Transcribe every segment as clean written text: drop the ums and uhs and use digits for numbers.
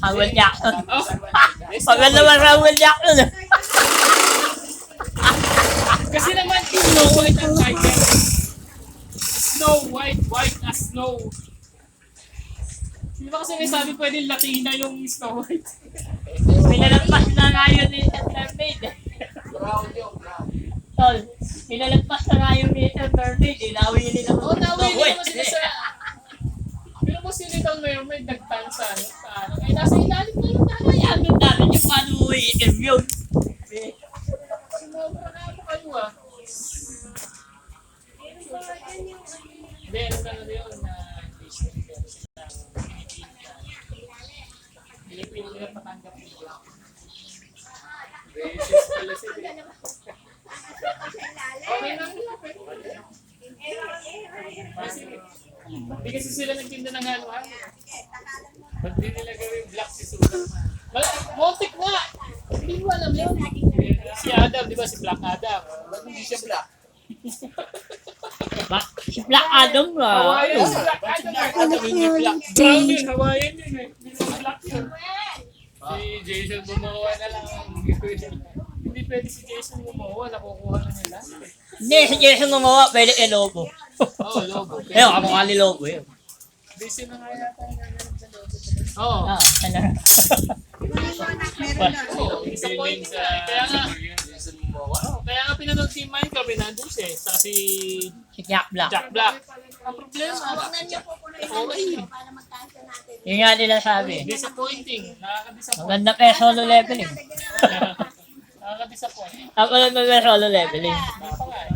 Samuel Jackson. Paganda naman Samuel Jackson. Kasi naman, Snow White ang title. Snow White, white as snow. Di ba kasi may sabi pwede Latina yung Snow White? Pinalampas na nga yun ni Mermaid. Brown yung brown. Tol, pinalampas na nga yun ni Mermaid. Inawi nila Oo, nawin naman sila sa... Pero mo si Little Mermaid nagtansa, no? Sa ano? Eh, nasa ilalim na yung tanay. Kaya ang namin yung paano mo i-em yun. Sumobra na ako kayo, ah. Hindi, ano na yun na Pilipino nila patanggap nila. Racist pala sila. Okay lang nila, pwede. Hindi kasi sila nagtinda ng halo-halo. Ba't di nila gawin black si Susan? Motik nga! Hindi mo alam yun. Si Adam, di ba? Si Black Adam. Ba't hindi siya black? Si Black Adam nga. Hawaiian, si Black Adam. Hindi black. Brown yun, Hawaiian yun eh. Hindi mo black yun. Si Jason Momoa na lang. Hindi pwede si Jason Momoa. Nakukuha na nila. Hindi, si Jason Momoa, pwede kay Lobo. Oo, Lobo. Ayun, kamukha ni Lobo yun. Busy na nga yata yung nangyayari sa Lobo. Oo. Ah, ano? Oo, disappointing sa... Kaya nga, Jason Momoa. kaya nga pinanood si Minecraft, nandun siya eh. Saka si Si Jack Black. Jack Black. Ang problema, okay. Yun nga nila sabi. Disappointing. Nakaka-disappoint. Maganda pa yung solo leveling. Nakaka-disappoint. Ako lang may solo leveling. Baka nga eh.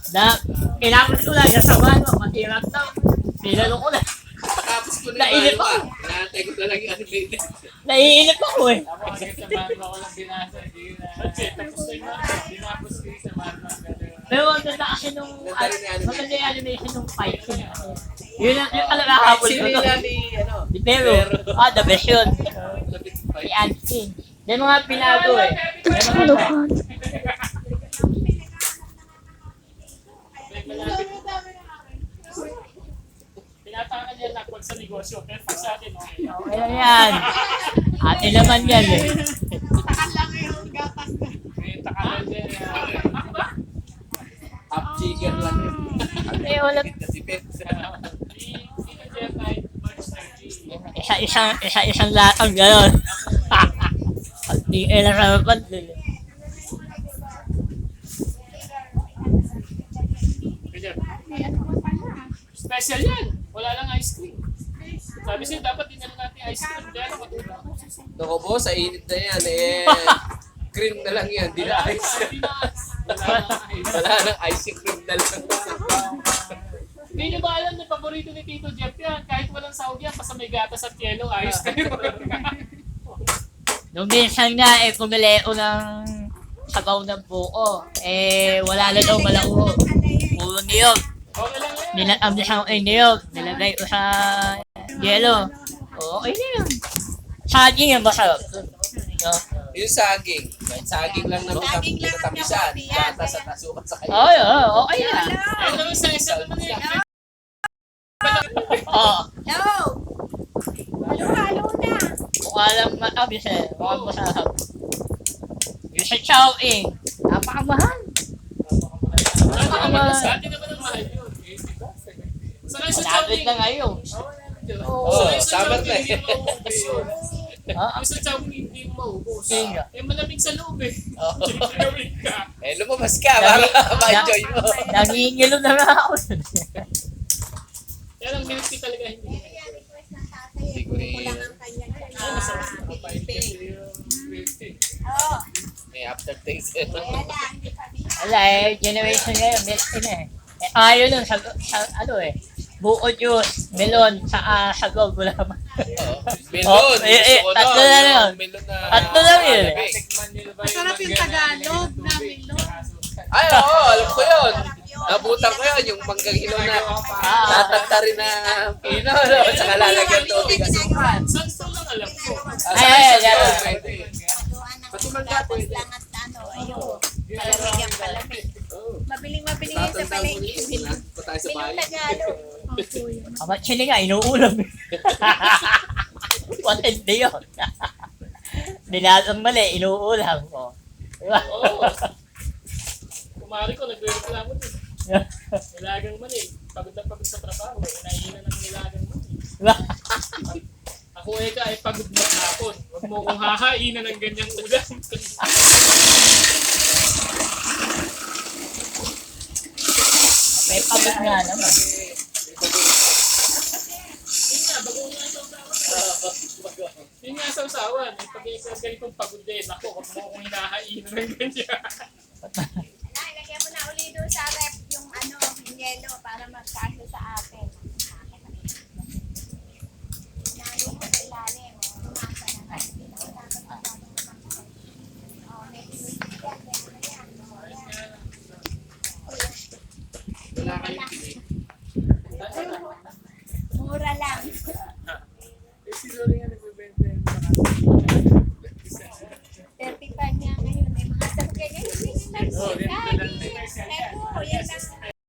Na, kinapos ko lang yung sabahan mo, matirap daw. Tinanong ko na. Tapos ko na Nainip yung ako. Naantay ko talaga yung animated. Naiinip ako eh. Ako kasi sa Manma ko lang binasa. Hindi na. Tapos na yun. Binapos ko yung sa Manma. Pero ang ganda kasi nung, Ganda rin yung animation. maganda yung animation nung fight scene. Yun ang talaga habol ko Sino to. nila ni, ano? Di Pero, the best yun. Lapit Si fight. Ansi. Yung mga pinago eh. Yung mga Tinatakan niya na pag sa negosyo. Pero pag sa atin, okay. okay lang yan. Ate naman yan eh. May takalan din. Half jigger lang yun. Eh, wala. Kasi pet. Sino Jeff Knight? March 30. Isa-isang latang gano'n. Pag di na sa mapad din. Special yan. Wala lang ice cream. Sabi siya, dapat dinala natin ice cream. Dahil matulog. Naku po, sa init na yan eh. Cream na lang yan, di na ice. Wala nang ice cream na lang. Hindi nyo ba alam na paborito ni Tito Jeff yan? Kahit walang sahog yan, basta may gatas at yelo, ayos na yun. Nung minsan nga eh, pumili ko ng sabaw ng buko. Eh, wala na daw malauho. Puro niyog. Okay lang yan. Nilatang niya ay niyog. Nilagay ko sa yelo. Okay na yun. Saging yung masarap. No? Yung saging. Kahit saging lang na minatamisan. Gatas at asukan sa kayo. Oo, okay na. Ayun naman sa isa naman yan. Oo. No! Halo-halo na! Mukha lang matamis eh. Mukhang masarap. Yung sa Chowing, napakamahal. Sa atin naman ang mahal yun. Eh, diba? Saka sa Malapit Chowking. na ngayon. Oo, summer na eh. Ah, Yung sa Chowking hindi mo maubos. Sige. Eh malamig sa loob eh. Oo. Malamig ka. Eh, lumabas ka para ma-enjoy mo. nangingilo na nga ako. Kaya lang milk tea talaga hindi. Hindi ko Kulang ang kanyang Mapait kasi yung milk tea. Oo. may aftertaste. Kaya lang, hindi pa Wala eh, generation ngayon, milk tea na eh. Eh, ayaw nun, sa ano eh. Buko juice, melon, sa sabaw, gulaman. Melon. Oh, Gusto ko tatlo na yun. Melon na. Tatlo lang yun. malamig. Tikman nyo ba Masarap yung Tagalog na milon. Ay, oo, alam ko yun. Nabutan ko yun, yung manggang ilaw na tatagta rin na pino, no? Saka lalagyan tubig asukan. Sansto lang alam ko. Ay, gano'n. Pwede. Pati mangga pwede. lang at ano, ayun. Palamig ang palamig. Mabiling-mabiling yun sa palengke. Pa tayo sa Milong bahay. Tagalog. Amat sila nga, inuulam eh. Matindi yun. Dinasang mali, inuulam ko. Diba? Oo. Kumari ko, nagre-reklamo din. Nilagang mali. Pagod na pagod sa trabaho. Inainan ng nilagang mali. Diba? Ako ay pagod na hapon. Huwag mo kong hahainan ng ganyang ulam. May pagod nga naman. Yun nga sa usawan. Pag ganitong pagod din, ako, huwag mo kong hinahainan ng ganyan. Nay, lagyan mo na uli doon sa rep yung yung yelo para magkasya sa atin. Lalo mo sa ilalim. Tumasa na natin. May pinigyan. Wala kayong pinig. Mura lang. Eh, si Lori nga nagbibenta yung 35 nga ngayon. May mga sabay ngayon. Oo, yan. Eko, yan lang.